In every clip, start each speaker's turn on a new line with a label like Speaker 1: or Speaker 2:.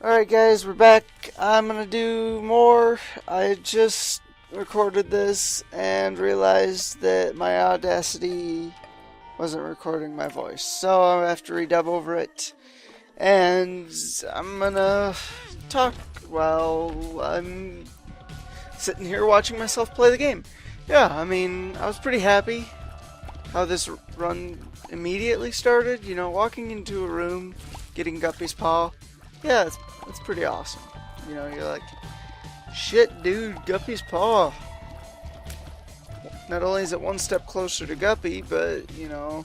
Speaker 1: Alright guys, we're back. I'm gonna do more. I just recorded this and realized that my Audacity wasn't recording my voice. So I have to redub over it. And I'm gonna talk while I'm sitting here watching myself play the game. Yeah, I mean, I was pretty happy how this run immediately started. You know, walking into a room, getting Guppy's paw. Yeah, it's pretty awesome. You know, you're like, shit, dude, Guppy's paw. Not only is it one step closer to Guppy, but, you know,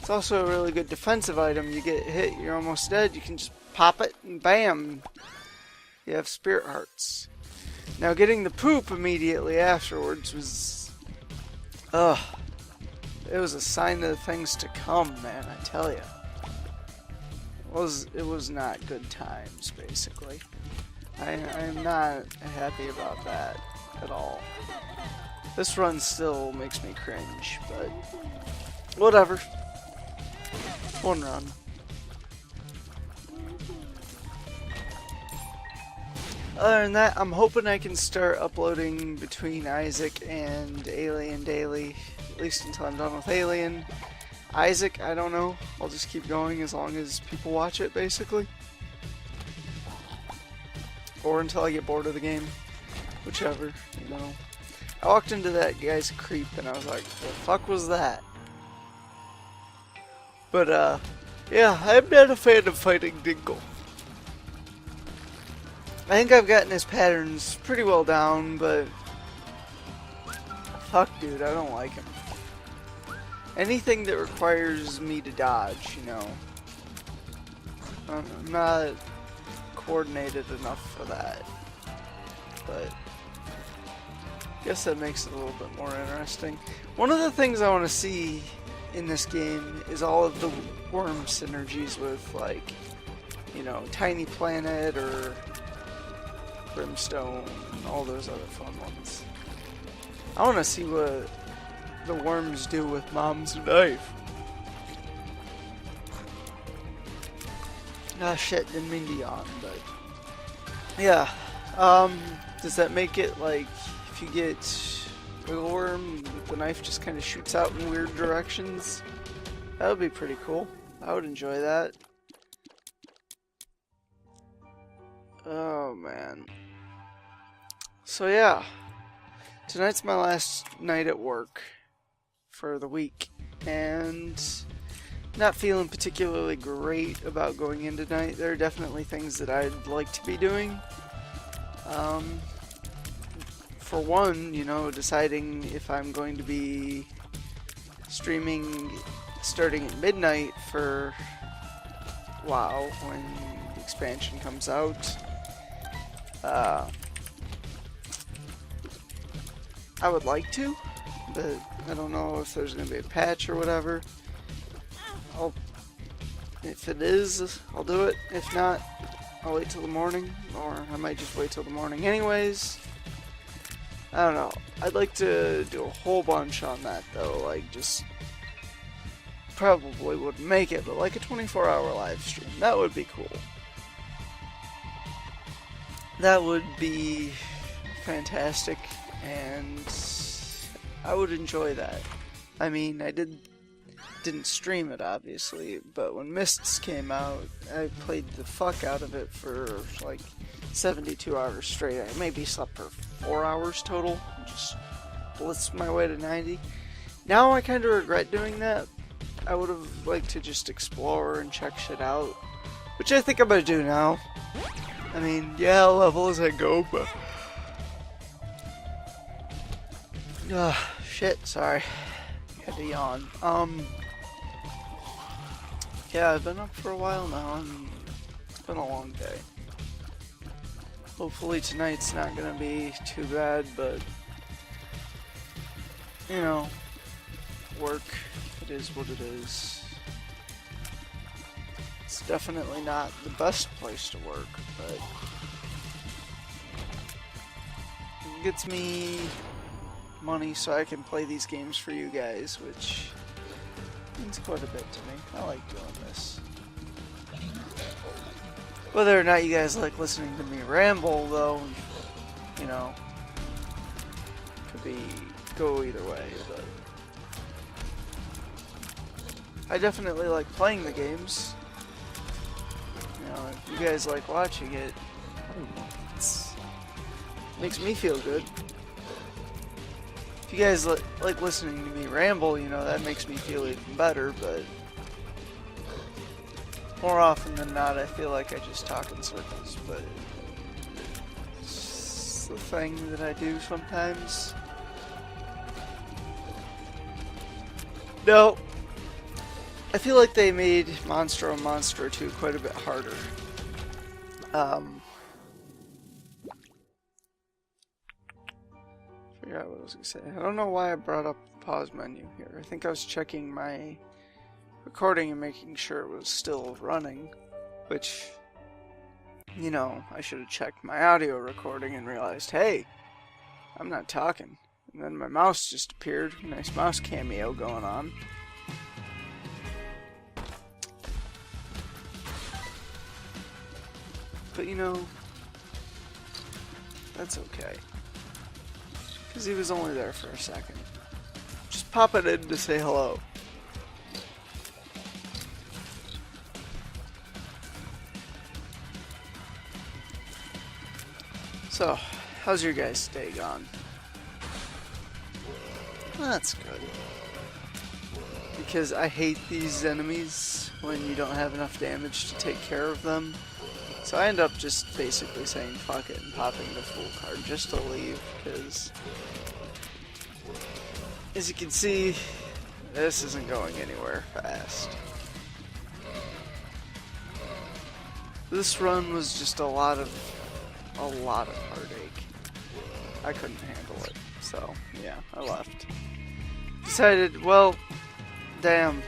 Speaker 1: it's also a really good defensive item. You get hit, you're almost dead, you can just pop it, and bam! You have spirit hearts. Now, getting the poop immediately afterwards was... it was a sign of things to come, man, I tell ya. It was not good times, basically. I'm not happy about that at all. This run still makes me cringe, but whatever. One run. Other than that, I'm hoping I can start uploading between Isaac and Alien daily, at least until I'm done with Alien. Isaac, I don't know. I'll just keep going as long as people watch it, basically. Or until I get bored of the game. Whichever, you know. I walked into that guy's creep and I was like, the fuck was that? But, yeah, I'm not a fan of fighting Dingle. I think I've gotten his patterns pretty well down, but... fuck, dude, I don't like him. Anything that requires me to dodge, you know. I'm not coordinated enough for that. But I guess that makes it a little bit more interesting. One of the things I want to see in this game is all of the worm synergies with, like, you know, Tiny Planet or Brimstone and all those other fun ones. I want to see what the worms do with Mom's knife. Ah, shit, didn't mean to yawn, but yeah. Does that make it like if you get wiggle worm, the knife just kind of shoots out in weird directions? That would be pretty cool. I would enjoy that. Oh man. So yeah, tonight's my last night at work for the week, and not feeling particularly great about going in tonight. There are definitely things that I'd like to be doing. For one, you know, deciding if I'm going to be streaming starting at midnight for WoW when the expansion comes out. I would like to, but I don't know if there's going to be a patch or whatever. If it is, I'll do it. If not, I'll wait till the morning, or I might just wait till the morning anyways. I don't know. I'd like to do a whole bunch on that though, like just probably wouldn't make it, but like a 24-hour live stream. That would be cool. That would be fantastic, and I would enjoy that. I mean, I didn't stream it, obviously, but when Mists came out, I played the fuck out of it for like 72 hours straight. I maybe slept for 4 hours total, just blitzed my way to 90. Now I kind of regret doing that. I would have liked to just explore and check shit out, which I think I'm gonna do now. I mean, yeah, I'll level as I go, but... shit, sorry. Had to yawn. Yeah, I've been up for a while now, and it's been a long day. Hopefully tonight's not gonna be too bad, but... you know, work, it is what it is. It's definitely not the best place to work, but... it gets me money so I can play these games for you guys, which means quite a bit to me. I like doing this. Whether or not you guys like listening to me ramble, though, you know, could go either way, but I definitely like playing the games. You know, if you guys like watching it, I don't know, it makes me feel good. If you guys like listening to me ramble, you know, that makes me feel even better, but more often than not, I feel like I just talk in circles, but it's the thing that I do sometimes. No, I feel like they made Monstro and Monstro 2 quite a bit harder. Forgot what I was gonna say. I don't know why I brought up the pause menu here. I think I was checking my recording and making sure it was still running, which, you know, I should have checked my audio recording and realized, hey, I'm not talking. And then my mouse just appeared. Nice mouse cameo going on. But you know, that's okay. Because he was only there for a second. Just pop it in to say hello. So, how's your guys' day gone? That's good. Because I hate these enemies when you don't have enough damage to take care of them. So I end up just basically saying fuck it and popping the full card just to leave, because as you can see, this isn't going anywhere fast. This run was just a lot of heartache. I couldn't handle it, so yeah, I left. Decided, well, damn,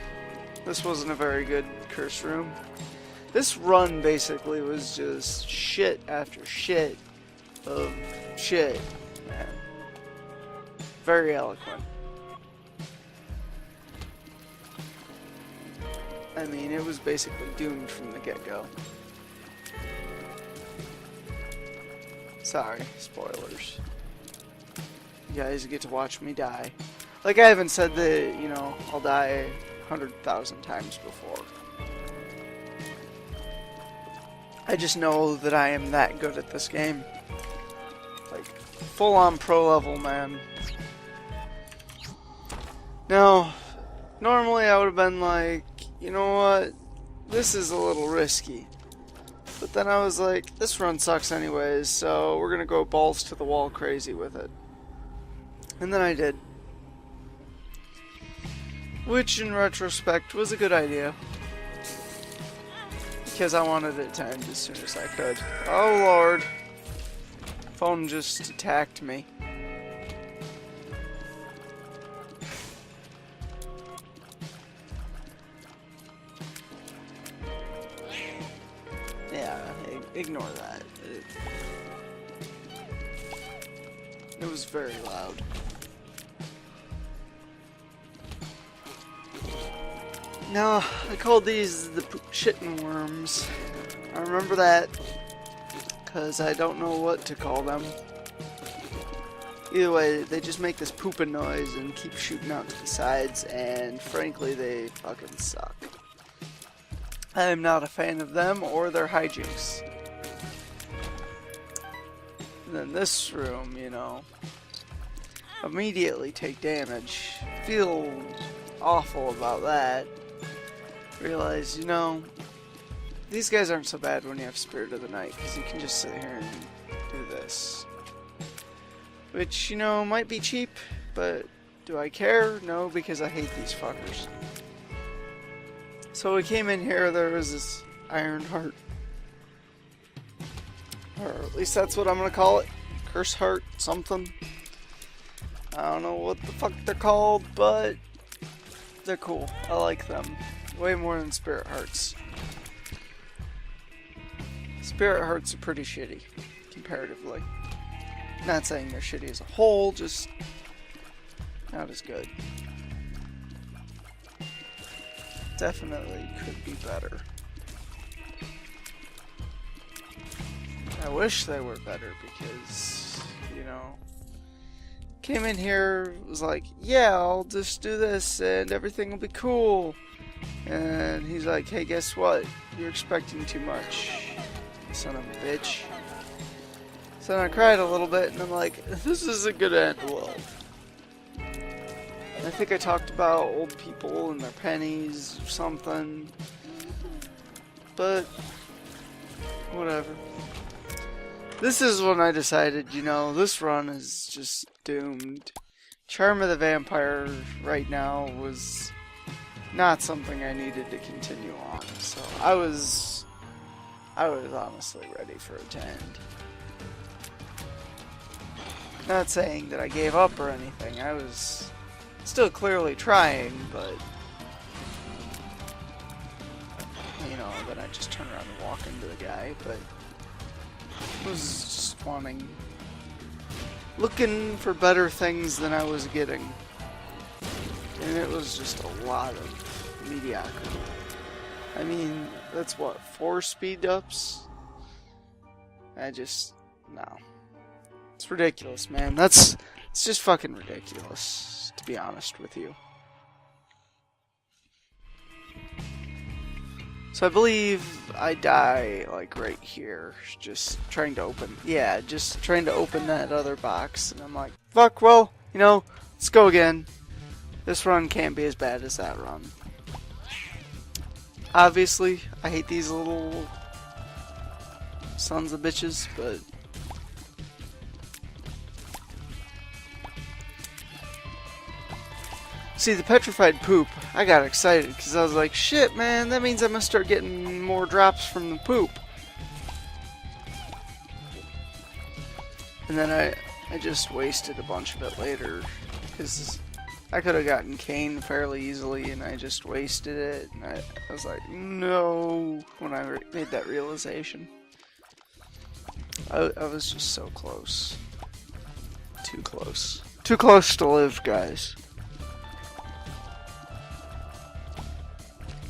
Speaker 1: this wasn't a very good curse room. This run basically was just shit after shit of shit, man. Very eloquent. I mean, it was basically doomed from the get-go. Sorry, spoilers. You guys get to watch me die. Like, I haven't said that, you know, I'll die 100,000 times before. I just know that I am that good at this game. Like, full-on pro level, man. Now, normally I would have been like, you know what, this is a little risky. But then I was like, this run sucks anyways, so we're gonna go balls to the wall crazy with it. And then I did. Which, in retrospect, was a good idea. Because I wanted it to end as soon as I could. Oh lord. Phone just attacked me. Yeah, ignore that. It was very loud. No, I called these the shitting worms. I remember that because I don't know what to call them. Either way, they just make this pooping noise and keep shooting out to the sides, and frankly, they fucking suck. I am not a fan of them or their hijinks. And then this room, you know, immediately take damage. Feel awful about that. Realize, you know, these guys aren't so bad when you have Spirit of the Night, because you can just sit here and do this. Which, you know, might be cheap, but do I care? No, because I hate these fuckers. So we came in here, there was this Iron Heart. Or at least that's what I'm gonna call it. Curse Heart, something. I don't know what the fuck they're called, but they're cool. I like them. Way more than Spirit Hearts. Spirit Hearts are pretty shitty, comparatively. Not saying they're shitty as a whole, just not as good. Definitely could be better. I wish they were better because, you know, came in here, was like, yeah, I'll just do this and everything will be cool. And he's like, hey, guess what? You're expecting too much, son of a bitch. So then I cried a little bit and I'm like, this is a good end well. I think I talked about old people and their pennies or something. But whatever. This is when I decided, you know, this run is just doomed. Charm of the Vampire right now was not something I needed to continue on. So I was honestly ready for it to end. Not saying that I gave up or anything. I was still clearly trying, but you know, then I just turn around and walk into the guy, but I was just looking for better things than I was getting. And it was just a lot of mediocrity. I mean, that's what, 4 speed ups? No. It's ridiculous, man. It's just fucking ridiculous, to be honest with you. So I believe I die, like, right here. Just trying to open that other box. And I'm like, fuck, well, you know, let's go again. This run can't be as bad as that run. Obviously, I hate these little sons of bitches, but see, the petrified poop, I got excited because I was like, shit, man, that means I'm going to start getting more drops from the poop. And then I just wasted a bunch of it later because I could have gotten Cane fairly easily and I just wasted it. And I was like, no, when I made that realization. I was just so close. Too close. Too close to live, guys.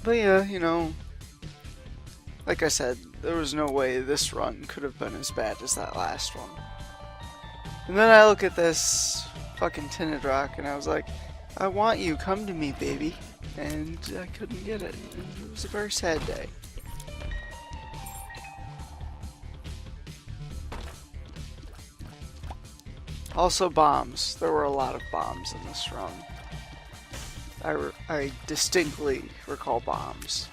Speaker 1: But yeah, you know, like I said, there was no way this run could have been as bad as that last one. And then I look at this fucking tinted rock and I was like, I want you, come to me, baby. And I couldn't get it. It was a very sad day. Also bombs. There were a lot of bombs in this run. I distinctly recall bombs.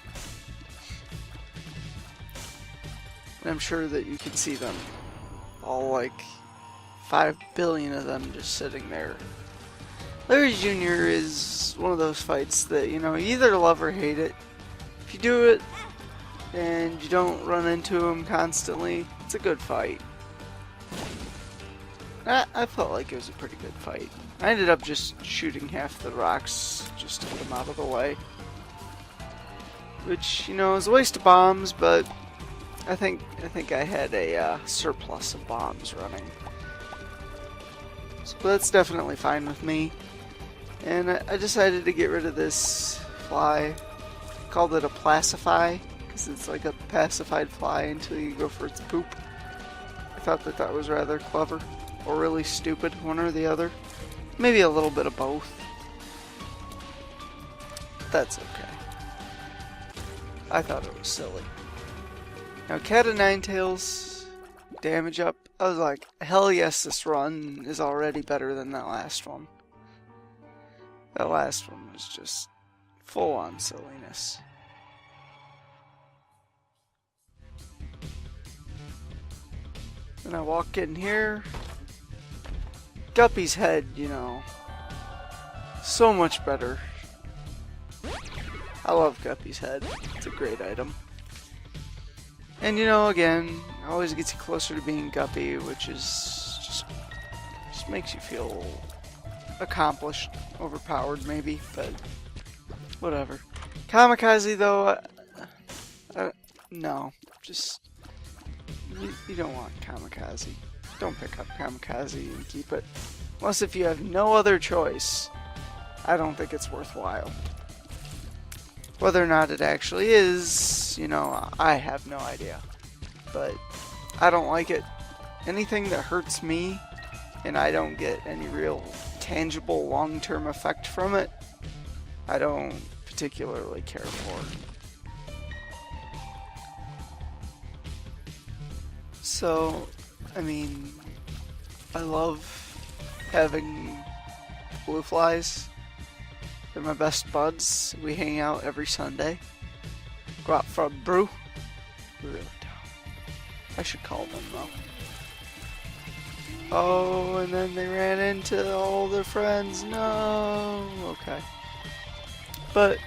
Speaker 1: And I'm sure that you can see them. All like 5 billion of them just sitting there. Larry Jr. is one of those fights that, you know, you either love or hate it. If you do it and you don't run into him constantly, it's a good fight. I felt like it was a pretty good fight. I ended up just shooting half the rocks just to get them out of the way. Which, you know, is a waste of bombs, but I think I had a surplus of bombs running. So that's definitely fine with me. And I decided to get rid of this fly. I called it a placify, because it's like a pacified fly until you go for its poop. I thought that was rather clever. Or really stupid, one or the other. Maybe a little bit of both. That's okay. I thought it was silly. Now, Cat of Nine Tails, damage up. I was like, hell yes, this run is already better than that last one. That last one was just full on silliness. Then I walk in here. Guppy's head, you know, so much better. I love Guppy's head. It's a great item. And you know, again, always gets you closer to being Guppy, which is just makes you feel accomplished, overpowered maybe, but whatever. Kamikaze though, no, just you don't want Kamikaze. Don't pick up Kamikaze and keep it. Unless if you have no other choice, I don't think it's worthwhile. Whether or not it actually is, you know, I have no idea. But I don't like it. Anything that hurts me and I don't get any real tangible long-term effect from it, I don't particularly care for. So, I mean, I love having blue flies. They're my best buds. We hang out every Sunday. Go out for a brew. We really don't. I should call them though. Oh, and then they ran into all their friends. No. Okay. But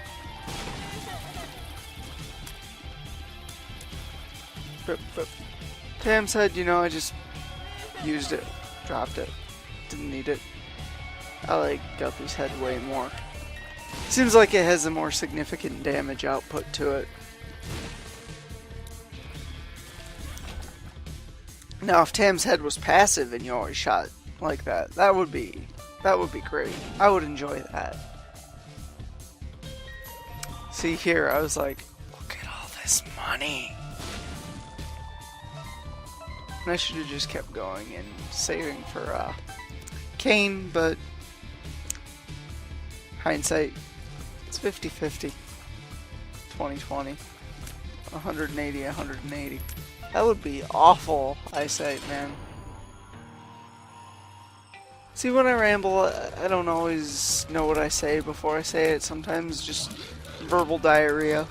Speaker 1: Tam said, you know, I just used it, dropped it, didn't need it. I like Guppy's head way more. Seems like it has a more significant damage output to it. Now, if Tam's head was passive and you always shot like that, that would be great. I would enjoy that. See here, I was like, look at all this money. And I should have just kept going and saving for Kane, but hindsight, it's 50-50. 20-20. 180-180. That would be awful, eyesight, man. See, when I ramble, I don't always know what I say before I say it. Sometimes just verbal diarrhea.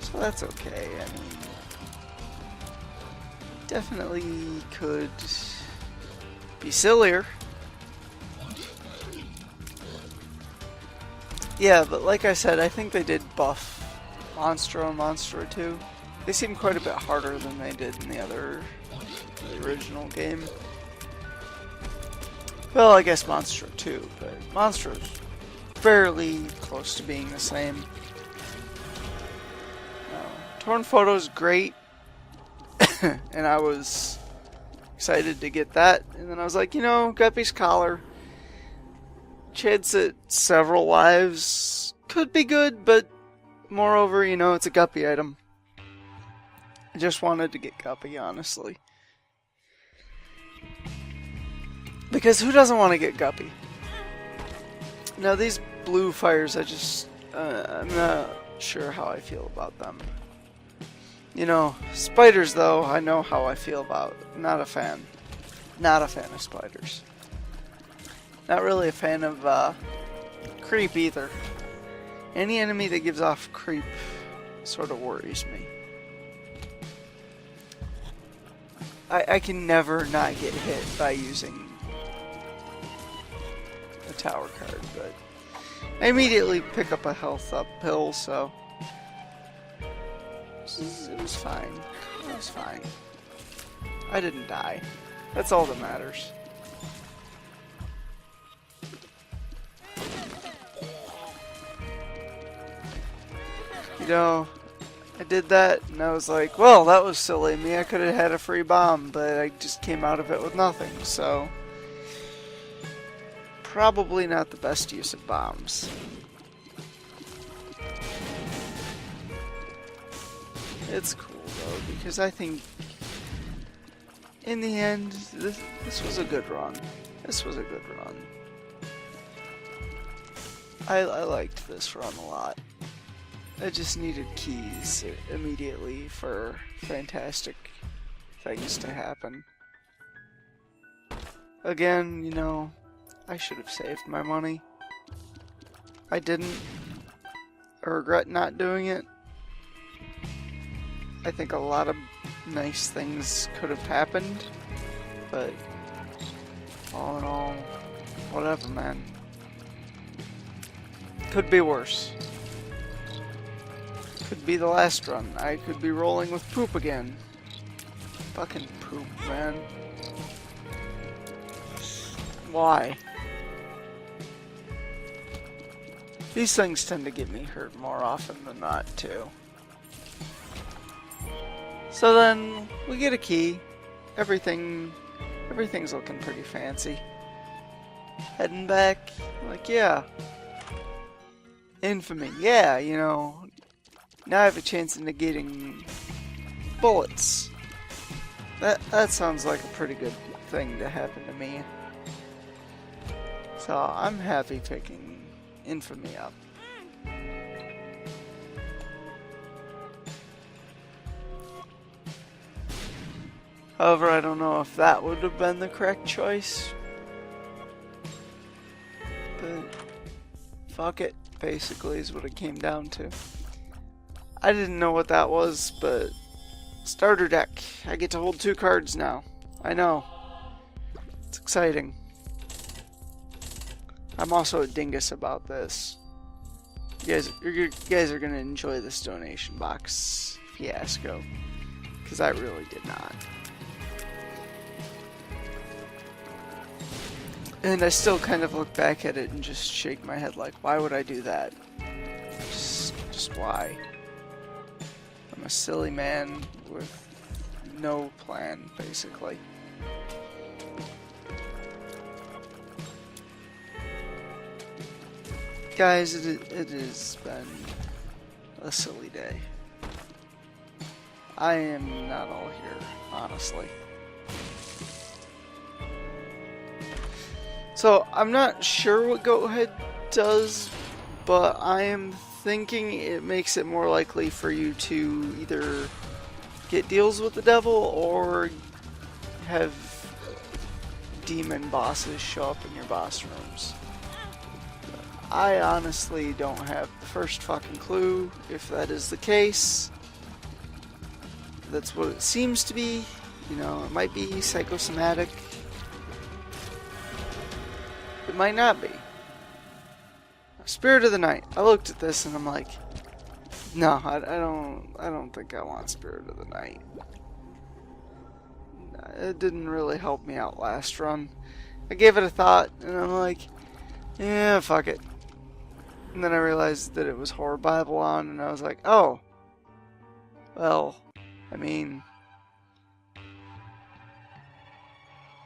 Speaker 1: So that's okay. I mean, definitely could be sillier. Yeah, but like I said, I think they did buff Monstro and Monstro 2. They seem quite a bit harder than they did in the original game. Well, I guess Monstro 2, but Monstro's fairly close to being the same. Torn Photo's great, and I was excited to get that, and then I was like, you know, Guppy's collar, chance at several lives, could be good, but moreover, you know, it's a Guppy item. I just wanted to get Guppy, honestly. Because who doesn't want to get Guppy? Now, these blue fires, I'm not sure how I feel about them. You know, spiders, though, I know how I feel about. Not a fan. Not a fan of spiders. Not really a fan of creep either. Any enemy that gives off creep sort of worries me. I can never not get hit by using a tower card, but I immediately pick up a health up pill, so it was fine. It was fine. I didn't die. That's all that matters. You know, I did that, and I was like, well, that was silly of me. I could have had a free bomb, but I just came out of it with nothing, so probably not the best use of bombs. It's cool, though, because I think, in the end, this was a good run. This was a good run. I liked this run a lot. I just needed keys immediately for fantastic things to happen. Again, you know, I should have saved my money. I didn't. I regret not doing it. I think a lot of nice things could have happened, but all in all, whatever, man. Could be worse. Could be the last run. I could be rolling with poop again. Fucking poop, man. Why? These things tend to get me hurt more often than not, too. So then, we get a key. Everything's looking pretty fancy. Heading back, like, yeah. Infamy, yeah, you know. Now I have a chance of negating bullets. That sounds like a pretty good thing to happen to me. So I'm happy picking Infamy up. However, I don't know if that would have been the correct choice. But fuck it, basically, is what it came down to. I didn't know what that was, but starter deck. I get to hold 2 cards now. I know. It's exciting. I'm also a dingus about this. You guys are gonna enjoy this donation box fiasco, because I really did not. And I still kind of look back at it and just shake my head like, why would I do that? Just why? I'm a silly man with no plan, basically. Guys, it has been a silly day. I am not all here, honestly. So, I'm not sure what Goathead does, but I am thinking it makes it more likely for you to either get deals with the devil or have demon bosses show up in your boss rooms. I honestly don't have the first fucking clue if that is the case. That's what it seems to be. You know, it might be psychosomatic. It might not be. Spirit of the Night. I looked at this and I'm like, no, I don't think I want Spirit of the Night. It didn't really help me out last run. I gave it a thought and I'm like, yeah, fuck it. And then I realized that it was Horror Babylon and I was like, oh, well, I mean,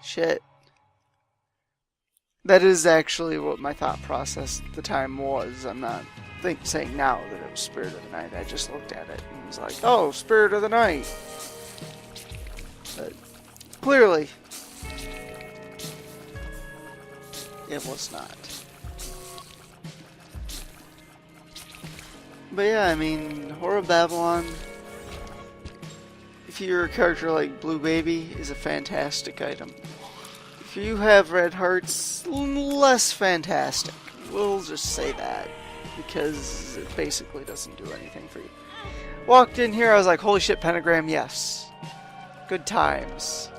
Speaker 1: shit. That is actually what my thought process at the time was. I'm not saying now that it was Spirit of the Night. I just looked at it and was like, oh, Spirit of the Night. But clearly, it was not. But yeah, I mean, Horror Babylon, if you're a character like Blue Baby, is a fantastic item. If you have red hearts, less fantastic. We'll just say that, because it basically doesn't do anything for you. Walked in here, I was like, holy shit, pentagram, yes. Good times.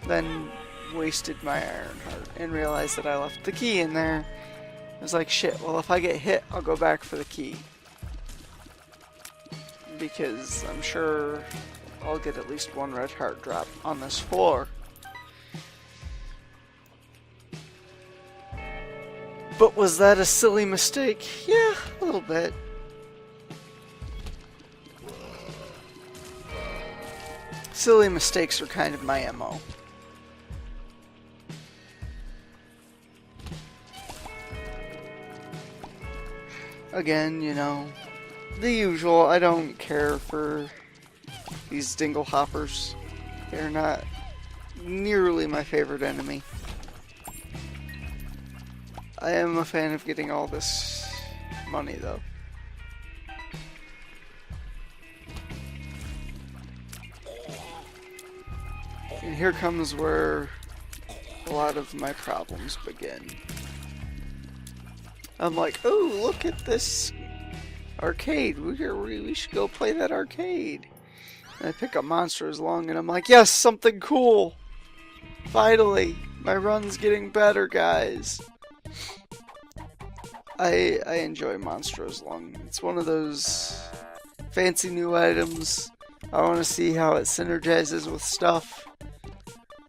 Speaker 1: Then wasted my iron heart and realized that I left the key in there. I was like, shit, well if I get hit, I'll go back for the key. Because I'm sure I'll get at least 1 red heart drop on this floor. But was that a silly mistake? Yeah, a little bit. Silly mistakes are kind of my MO. Again, you know, the usual. I don't care for these dingle hoppers. They're not nearly my favorite enemy. I am a fan of getting all this money, though. And here comes where a lot of my problems begin. I'm like, oh, look at this arcade. We should go play that arcade. And I pick up Monsters Lung, and I'm like, yes, something cool. Finally, my run's getting better, guys. I enjoy Monsters Lung. It's one of those fancy new items. I want to see how it synergizes with stuff,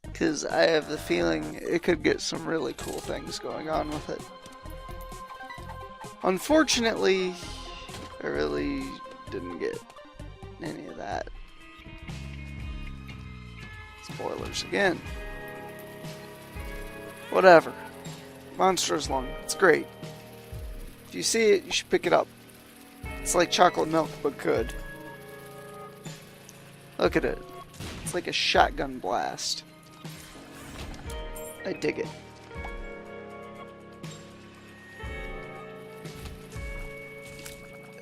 Speaker 1: because I have the feeling it could get some really cool things going on with it. Unfortunately, I really didn't get any of that. Spoilers again. Whatever. Monsters Lung. It's great. If you see it, you should pick it up. It's like chocolate milk, but good. Look at it. It's like a shotgun blast. I dig it.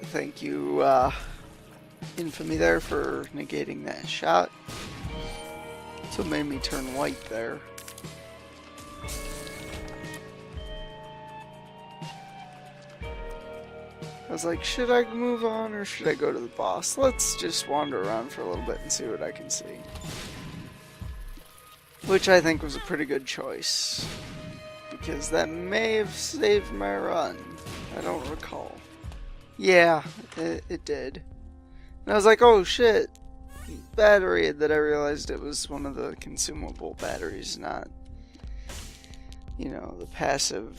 Speaker 1: Thank you, Infamy there for negating that shot. So it made me turn white there. I was like, should I move on or should I go to the boss? Let's just wander around for a little bit and see what I can see. Which I think was a pretty good choice. Because that may have saved my run. I don't recall. Yeah, it did. And I was like, oh shit. Battery, that I realized it was one of the consumable batteries, not, you know, the passive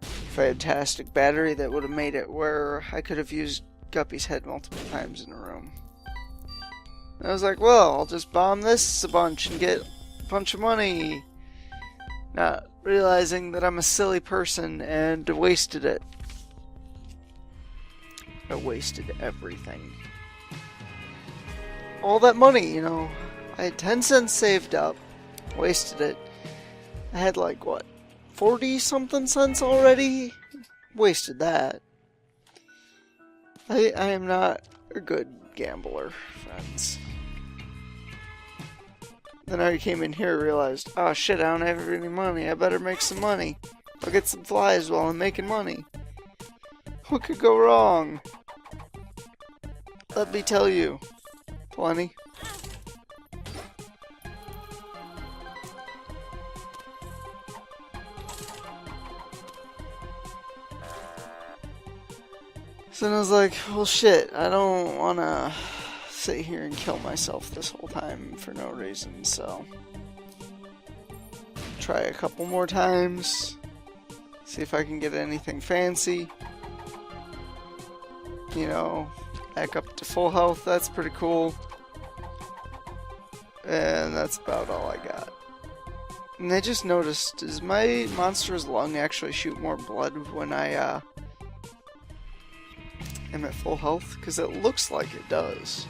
Speaker 1: fantastic battery that would have made it where I could have used Guppy's head multiple times in a room. And I was like, well, I'll just bomb this a bunch and get a bunch of money. Not realizing that I'm a silly person and wasted it. I wasted everything. All that money, you know. I had 10 cents saved up. Wasted it. I had like, what, 40 something cents already? Wasted that. I am not a good gambler, friends. Then I came in here and realized, oh shit, I don't have any money. I better make some money. I'll get some flies while I'm making money. What could go wrong? Let me tell you. Plenty. So then I was like, well shit, I don't want to sit here and kill myself this whole time for no reason, so try a couple more times, see if I can get anything fancy. You know, back up to full health, that's pretty cool. And that's about all I got. And I just noticed, does my monster's lung actually shoot more blood when I am at full health? Because it looks like it does.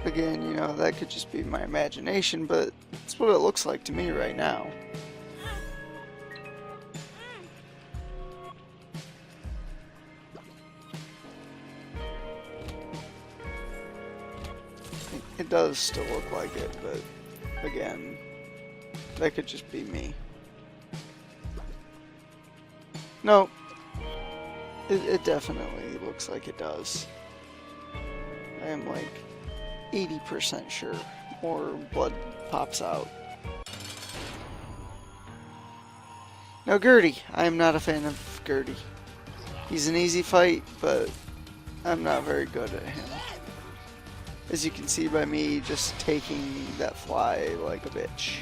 Speaker 1: Again, you know, that could just be my imagination, but it's what it looks like to me right now. It does still look like it, but again, that could just be me. No, it definitely looks like it does. I am like 80% sure more blood pops out. Now Gertie, I am not a fan of Gertie. He's an easy fight, but I'm not very good at him. As you can see by me just taking that fly like a bitch.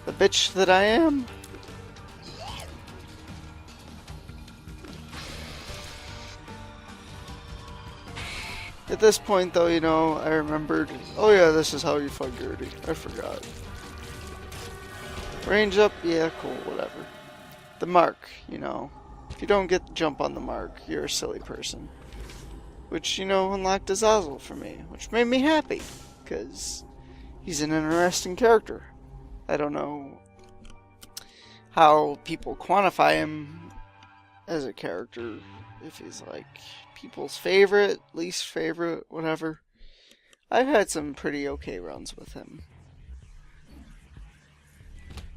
Speaker 1: The bitch that I am? At this point though, you know, I remembered, oh yeah, this is how you fight Gertie. I forgot. Range up, yeah, cool, whatever. The mark, you know. If you don't get the jump on the mark, you're a silly person. Which, you know, unlocked Azazel for me, which made me happy, because he's an interesting character. I don't know how people quantify him as a character, if he's like people's favorite, least favorite, whatever. I've had some pretty okay runs with him.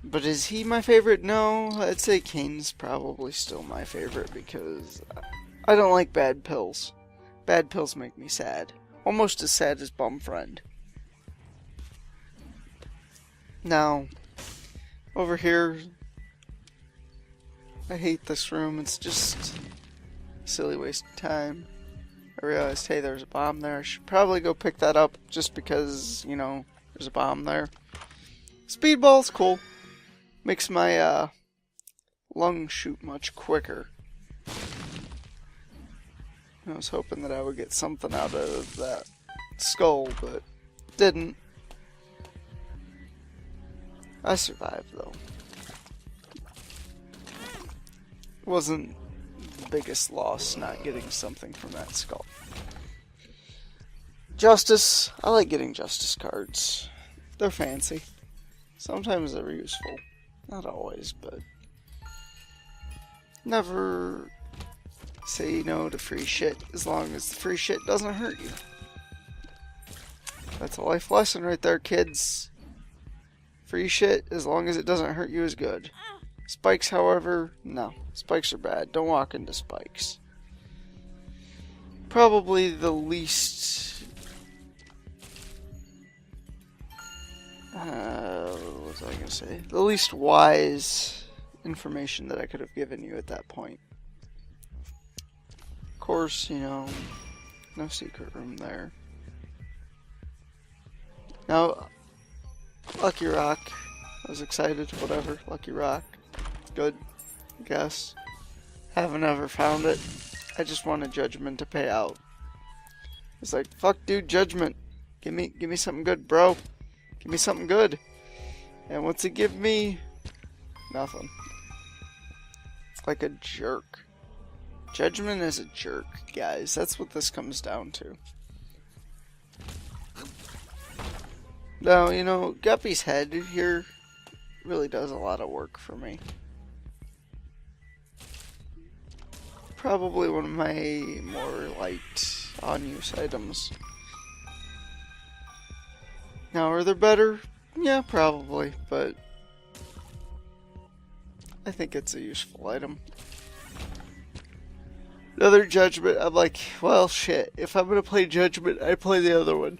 Speaker 1: But is he my favorite? No, I'd say Kane's probably still my favorite, because I don't like bad pills. Bad pills make me sad. Almost as sad as Bum Friend. Now, over here, I hate this room. It's just a silly waste of time. I realized, hey, there's a bomb there. I should probably go pick that up just because, you know, there's a bomb there. Speedball's cool. Makes my lung shoot much quicker. I was hoping that I would get something out of that skull, but didn't. I survived, though. Wasn't the biggest loss not getting something from that skull. Justice. I like getting justice cards. They're fancy. Sometimes they're useful. Not always, but never say no to free shit as long as the free shit doesn't hurt you. That's a life lesson right there, kids. Free shit as long as it doesn't hurt you is good. Spikes, however, no. Spikes are bad. Don't walk into spikes. Probably the least... what was I gonna say? The least wise information that I could have given you at that point. Of course, you know, no secret room there. Now, Lucky Rock. I was excited, whatever. Lucky Rock. Good, I guess. Haven't ever found it. I just wanted Judgment to pay out. It's like, fuck dude, Judgment. Give me something good, bro. Give me something good. And what's it give me? Nothing. Like a jerk. Judgment is a jerk, guys. That's what this comes down to. Now, you know, Guppy's head here really does a lot of work for me. Probably one of my more liked on-use items. Now, are there better? Yeah, probably, but I think it's a useful item. Another Judgment, I'm like, well, shit. If I'm gonna play Judgment, I play the other one.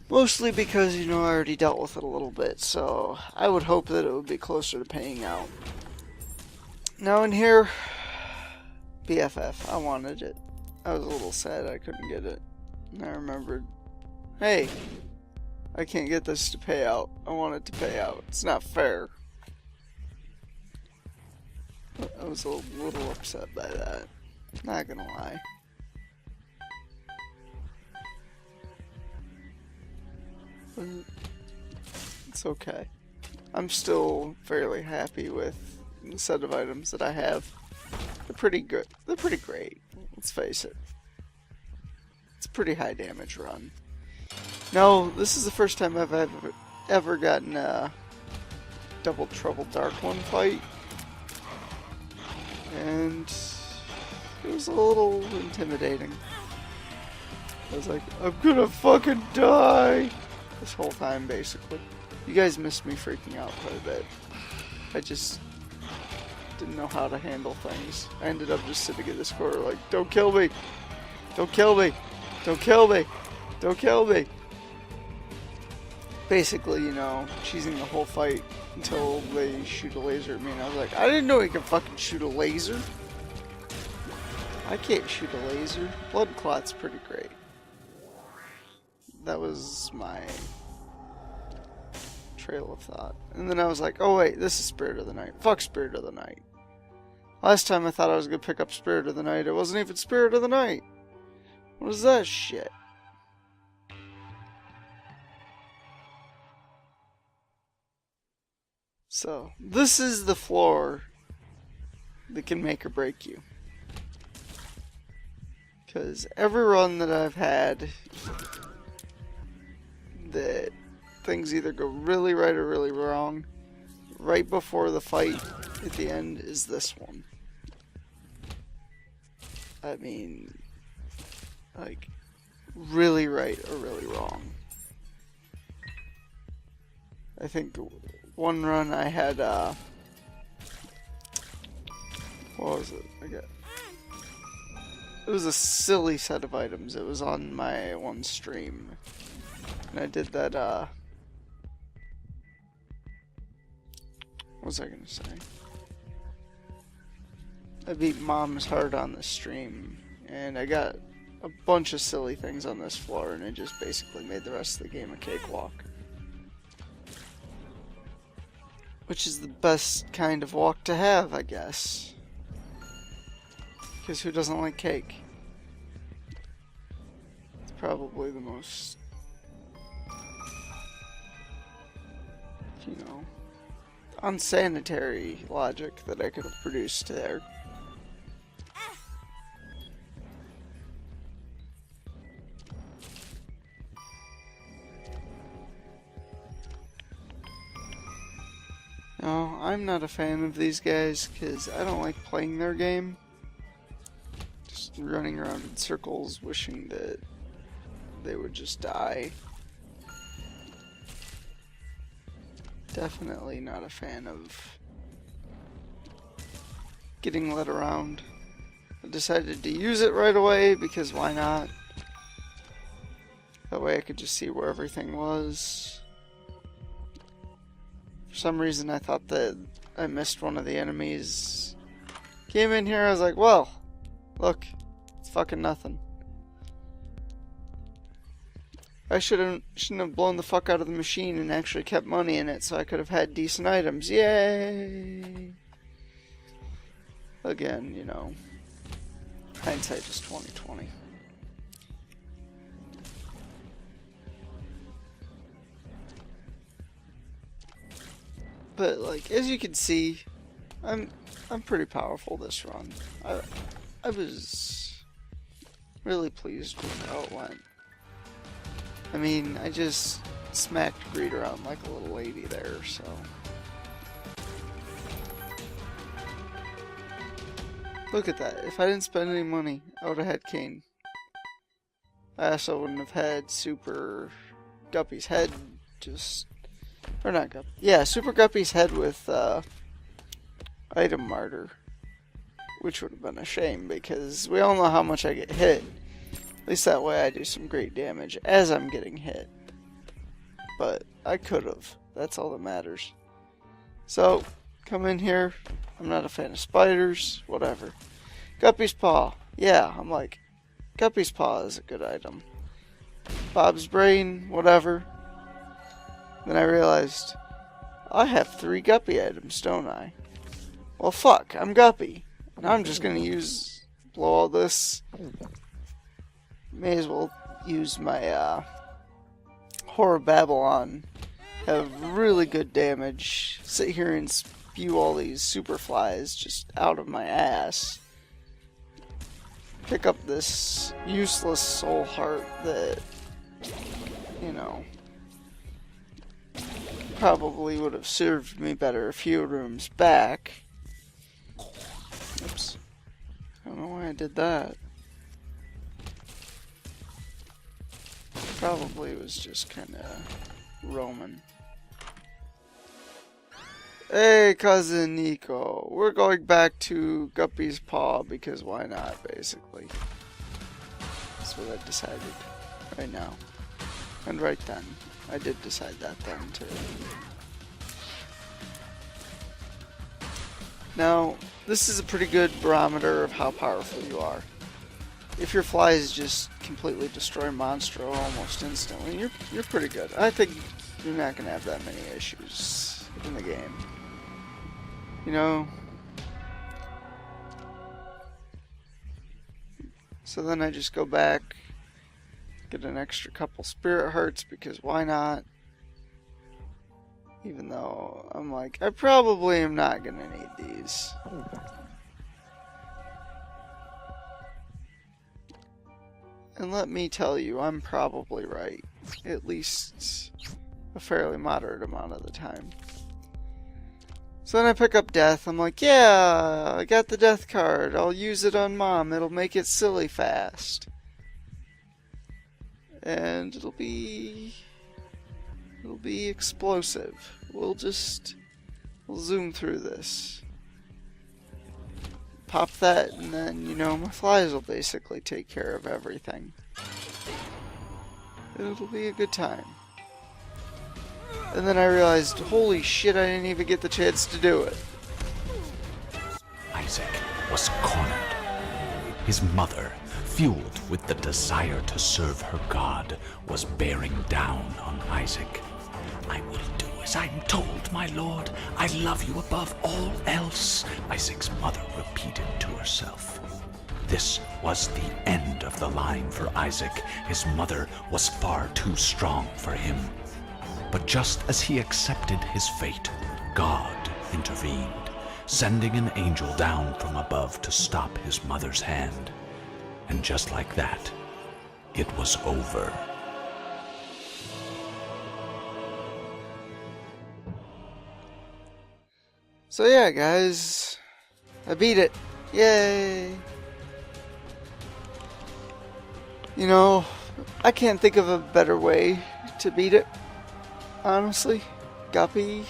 Speaker 1: Mostly because, you know, I already dealt with it a little bit, so I would hope that it would be closer to paying out. Now in here, BFF, I wanted it. I was a little sad I couldn't get it. And I remembered, hey, I can't get this to pay out. I want it to pay out. It's not fair. I was a little upset by that. Not gonna lie. But it's okay. I'm still fairly happy with the set of items that I have. They're pretty good. They're pretty great. Let's face it. It's a pretty high damage run. Now, this is the first time I've ever gotten a Double Trouble Dark One fight. And it was a little intimidating. I was like, I'm gonna fucking die! This whole time, basically. You guys missed me freaking out quite a bit. I just didn't know how to handle things. I ended up just sitting in this corner like, don't kill me! Don't kill me! Don't kill me! Don't kill me! Basically, you know, cheesing the whole fight until they shoot a laser at me, and I was like, I didn't know he could fucking shoot a laser. I can't shoot a laser. Blood Clot's pretty great. That was my trail of thought. And then I was like, oh wait, this is Spirit of the Night. Fuck Spirit of the Night. Last time I thought I was going to pick up Spirit of the Night, it wasn't even Spirit of the Night. What is that shit? So, this is the floor that can make or break you. Because every run that I've had, that things either go really right or really wrong, right before the fight at the end is this one. I mean, like, really right or really wrong. I think one run I had, what was it? It was a silly set of items. It was on my one stream. And I did that, what was I gonna say? I beat Mom's hard on the stream, and I got a bunch of silly things on this floor, and it just basically made the rest of the game a cakewalk. Which is the best kind of walk to have, I guess. Because who doesn't like cake? It's probably the most, you know, unsanitary logic that I could have produced there. No, I'm not a fan of these guys because I don't like playing their game. Just running around in circles wishing that they would just die. Definitely not a fan of getting led around. I decided to use it right away because why not? That way I could just see where everything was. For some reason I thought that I missed one of the enemies. Came in here, I was like, well, look, it's fucking nothing. I shouldn't have blown the fuck out of the machine and actually kept money in it so I could have had decent items. Yay! Again, you know, hindsight is 20/20. But like, as you can see, I'm pretty powerful this run. I was really pleased with how it went. I mean, I just smacked Greed around like a little lady there, so. Look at that. If I didn't spend any money, I would have had Cain. I also wouldn't have had Super Guppy's head, just... Or not Guppy. Yeah, Super Guppy's head with Item Martyr. Which would have been a shame, because we all know how much I get hit. At least that way I do some great damage as I'm getting hit. But I could have. That's all that matters. So, come in here. I'm not a fan of spiders. Whatever. Guppy's Paw. Yeah, I'm like, Guppy's Paw is a good item. Bob's Brain. Whatever. Then I realized, I have 3 Guppy items, don't I? Well, fuck. I'm Guppy. Now I'm just gonna blow all this. May as well use my Horror Babylon. Have really good damage. Sit here and spew all these super flies just out of my ass. Pick up this useless soul heart that, you know, probably would have served me better a few rooms back. Oops. I don't know why I did that. Probably was just kinda roaming. Hey, cousin Nico. We're going back to Guppy's Paw because why not, basically. That's what I decided right now. And right then. I did decide that then, too. Now, this is a pretty good barometer of how powerful you are. If your flies just completely destroy Monstro almost instantly, you're pretty good. I think you're not gonna have that many issues in the game. You know? So then I just go back, get an extra couple spirit hearts because why not? Even though I'm like, I probably am not gonna need these. And let me tell you, I'm probably right. At least a fairly moderate amount of the time. So then I pick up Death. I'm like, yeah, I got the Death card. I'll use it on Mom. It'll make it silly fast. And it'll be explosive. We'll zoom through this. Pop that, and then, you know, my flies will basically take care of everything. It'll be a good time. And then I realized, holy shit, I didn't even get the chance to do it.
Speaker 2: Isaac was cornered. His mother, fueled with the desire to serve her God, was bearing down on Isaac. I will do as I'm told, my lord. I love you above all else, Isaac's mother repeated to herself. This was the end of the line for Isaac. His mother was far too strong for him. But just as he accepted his fate, God intervened, sending an angel down from above to stop his mother's hand. And just like that, it was over.
Speaker 1: So yeah, guys, I beat it. Yay! You know, I can't think of a better way to beat it, honestly. Guppy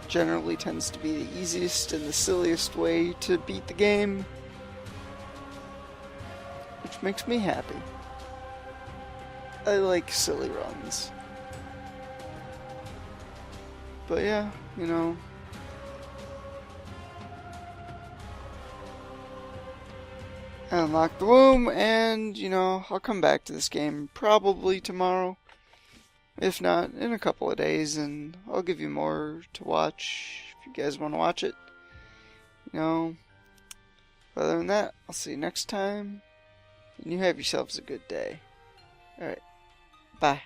Speaker 1: generally tends to be the easiest and the silliest way to beat the game, which makes me happy. I like silly runs. But yeah, you know, I unlocked the womb, and, you know, I'll come back to this game probably tomorrow. If not, in a couple of days, and I'll give you more to watch if you guys want to watch it. You know, other than that, I'll see you next time, and you have yourselves a good day. Alright, bye.